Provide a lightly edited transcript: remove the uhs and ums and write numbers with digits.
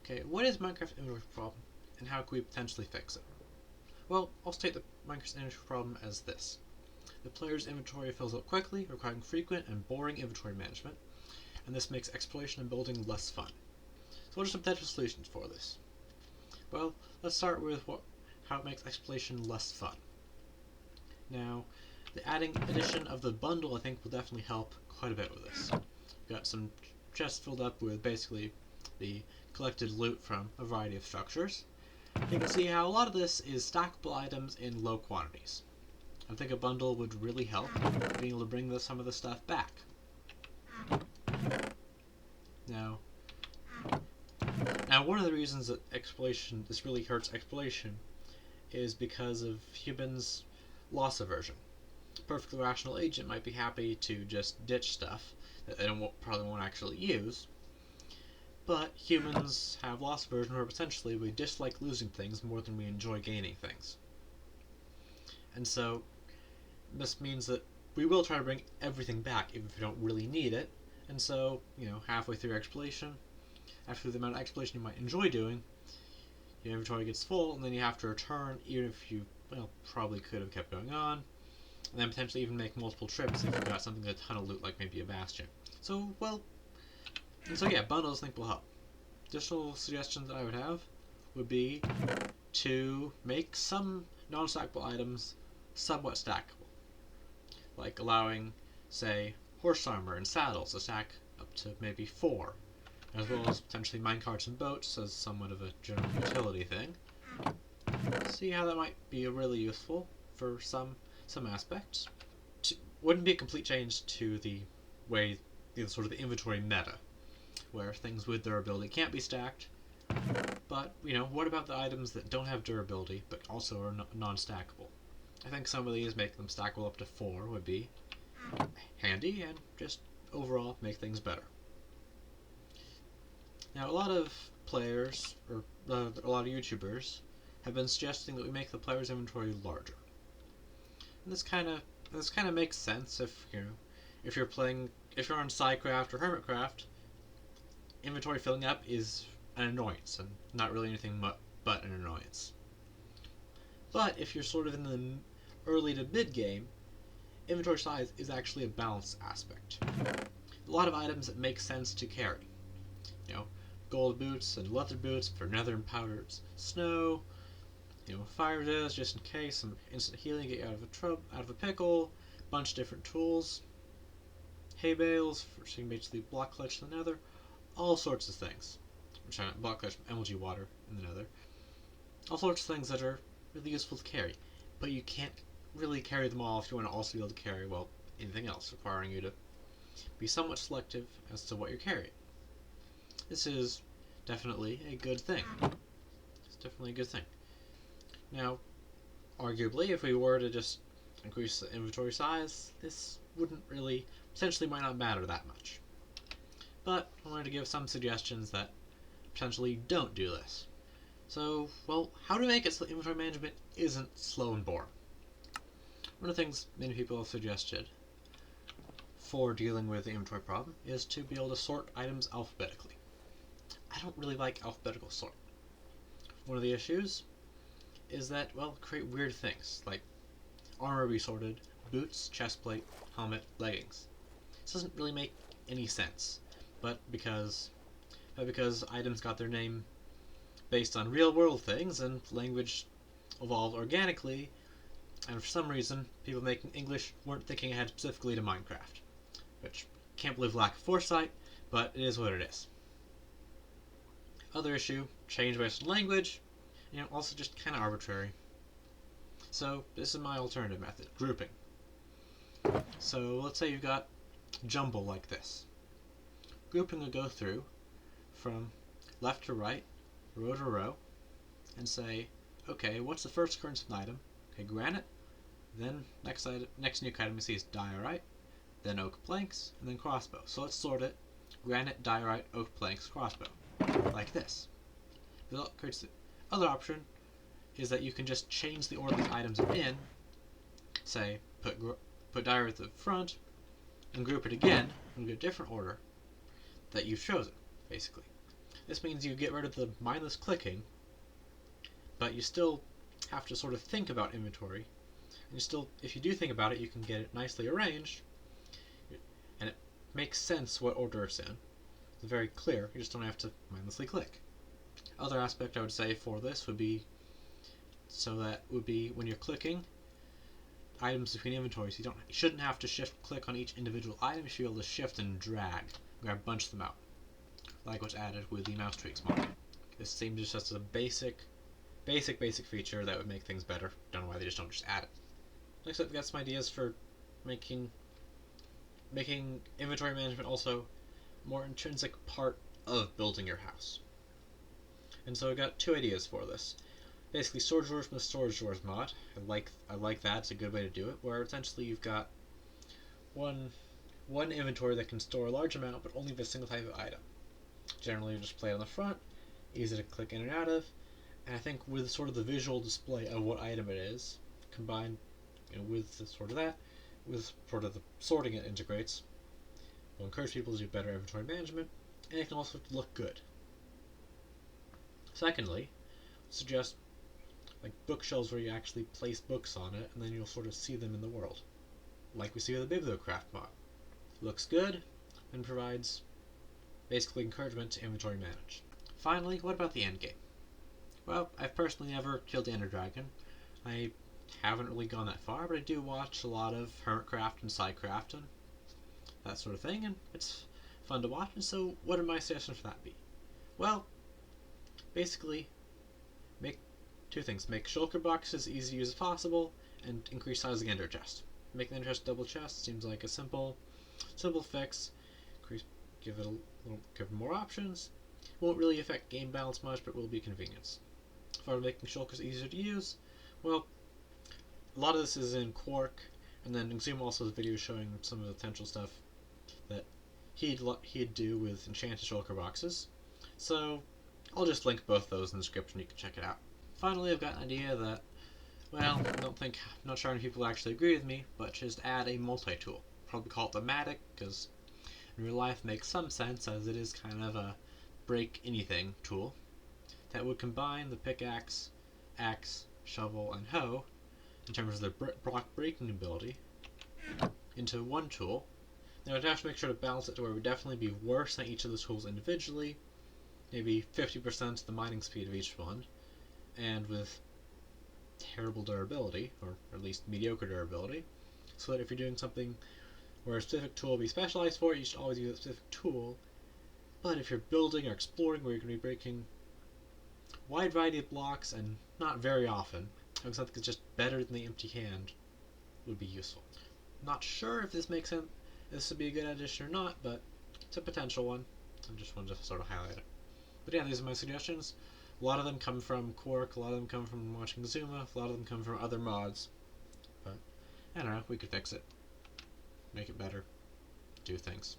Okay, what is Minecraft's inventory problem, and how can we potentially fix it? Well, I'll state the Minecraft's inventory problem as this. The player's inventory fills up quickly, requiring frequent and boring inventory management, and this makes exploration and building less fun. So what are some potential solutions for this? Well, let's start with how it makes exploration less fun. Now, the addition of the bundle I think will definitely help quite a bit with this. We've got some chests filled up with basically the collected loot from a variety of structures. You can see how a lot of this is stackable items in low quantities. I think a bundle would really help being able to bring some of the stuff back. Now, one of the reasons that this really hurts exploration is because of humans' loss aversion. A perfectly rational agent might be happy to just ditch stuff that they probably won't actually use, but humans have loss aversion where essentially we dislike losing things more than we enjoy gaining things. And so this means that we will try to bring everything back even if we don't really need it, and so, halfway through exploration, after the amount of exploration you might enjoy doing, your inventory gets full, and then you have to return, even if you, probably could have kept going on, and then potentially even make multiple trips if you got something with a ton of loot, like maybe a bastion. So, bundles I think will help. Additional suggestions that I would have would be to make some non-stackable items somewhat stackable, like allowing, say, horse armor and saddles to stack up to maybe 4, as well as potentially minecarts and boats as somewhat of a general utility thing. See how that might be really useful for some aspects. Wouldn't be a complete change to the way, sort of the inventory meta, where things with durability can't be stacked. But, what about the items that don't have durability but also are non-stackable? I think some of these make them stackable up to 4 would be handy and just overall make things better. Now, a lot of players, or a lot of YouTubers, have been suggesting that we make the player's inventory larger. And this kind of makes sense if you're on Psycraft or Hermitcraft, inventory filling up is an annoyance and not really anything but an annoyance. But if you're sort of in the early to mid game, inventory size is actually a balance aspect. A lot of items that make sense to carry. Gold boots and leather boots for nether and powdered snow. Fire resist just in case, some instant healing, get you out of a pickle, bunch of different tools, hay bales for so you can basically block clutch the nether, all sorts of things. Which I block clutch MLG water in the nether. All sorts of things that are really useful to carry, but you can't really carry them all if you want to also be able to carry, anything else, requiring you to be somewhat selective as to what you're carrying. This is definitely a good thing. It's definitely a good thing. Now, arguably, if we were to just increase the inventory size, this potentially might not matter that much. But I wanted to give some suggestions that potentially don't do this. So, how to make it so inventory management isn't slow and boring? One of the things many people have suggested for dealing with the inventory problem is to be able to sort items alphabetically. I don't really like alphabetical sort. One of the issues is that, create weird things, like armor be sorted, boots, chestplate, helmet, leggings. This doesn't really make any sense, but because items got their name based on real-world things and language evolved organically, and for some reason, people making English weren't thinking ahead specifically to Minecraft. Which, can't believe lack of foresight, but it is what it is. Other issue, change based on language, also just kind of arbitrary. So, this is my alternative method, grouping. So, let's say you've got jumble like this. Grouping will go through from left to right, row to row, and say, okay, what's the first occurrence of an item? Okay, granite. Then next new item we see is diorite, then oak planks, and then crossbow. So let's sort it: granite, diorite, oak planks, crossbow, like this. The other option is that you can just change the order the items are in. Say, put diorite at the front, and group it again in a different order that you've chosen, basically. This means you get rid of the mindless clicking, but you still have to sort of think about inventory. And you still, if you do think about it, you can get it nicely arranged, and it makes sense what order it's in. It's very clear, you just don't have to mindlessly click. Other aspect I would say for this would be, so that would be when you're clicking items between inventories, you shouldn't have to shift click on each individual item. You should be able to shift and drag, grab a bunch of them out, like what's added with the mouse tweaks mod. This seems just a basic feature that would make things better. Don't know why they just don't just add it. Next up, we got some ideas for making inventory management also more intrinsic part of building your house. And so I got two ideas for this. Basically, storage drawers from the storage drawers mod. I like that. It's a good way to do it. Where essentially you've got one inventory that can store a large amount, but only of a single type of item. Generally, you just play it on the front, easy to click in and out of. And I think with sort of the visual display of what item it is, combined with the sort of that, with sort of the sorting it integrates, will encourage people to do better inventory management, and it can also look good. Secondly, suggest like bookshelves where you actually place books on it, and then you'll sort of see them in the world, like we see with the Bibliocraft mod. Looks good, and provides basically encouragement to inventory manage. Finally, what about the end game? Well, I've personally never killed the Ender Dragon. I haven't really gone that far, but I do watch a lot of Hermitcraft and Sidecraft and that sort of thing, and it's fun to watch. And so, what would my suggestions for that be? Well, basically, make two things. Make shulker boxes easy to use as possible, and increase size of the ender chest. Make the ender chest double chest seems like a simple fix. Give it more options. Won't really affect game balance much, but will be convenience. As far as making shulkers easier to use, well, a lot of this is in Quark, and then Exuma also has a video showing some of the potential stuff that he'd do with enchanted shulker boxes. So I'll just link both those in the description, you can check it out. Finally, I've got an idea that, well, I'm not sure how many people actually agree with me, but just add a multi-tool. Probably call it the Matic, because in real life makes some sense, as it is kind of a break anything tool that would combine the pickaxe, axe, shovel, and hoe in terms of their block breaking ability into one tool. Now I'd have to make sure to balance it to where it would definitely be worse than each of the tools individually, maybe 50% the mining speed of each one, and with terrible durability, or at least mediocre durability, so that if you're doing something where a specific tool will be specialized for it, you should always use a specific tool. But if you're building or exploring where you're going to be breaking a wide variety of blocks and not very often, having something that's just better than the empty hand would be useful. Not sure if this makes sense, this would be a good addition or not, but it's a potential one. I just wanted to sort of highlight it. But yeah, these are my suggestions. A lot of them come from Quark, a lot of them come from watching Exuma, a lot of them come from other mods. But I don't know, we could fix it. Make it better. Do things.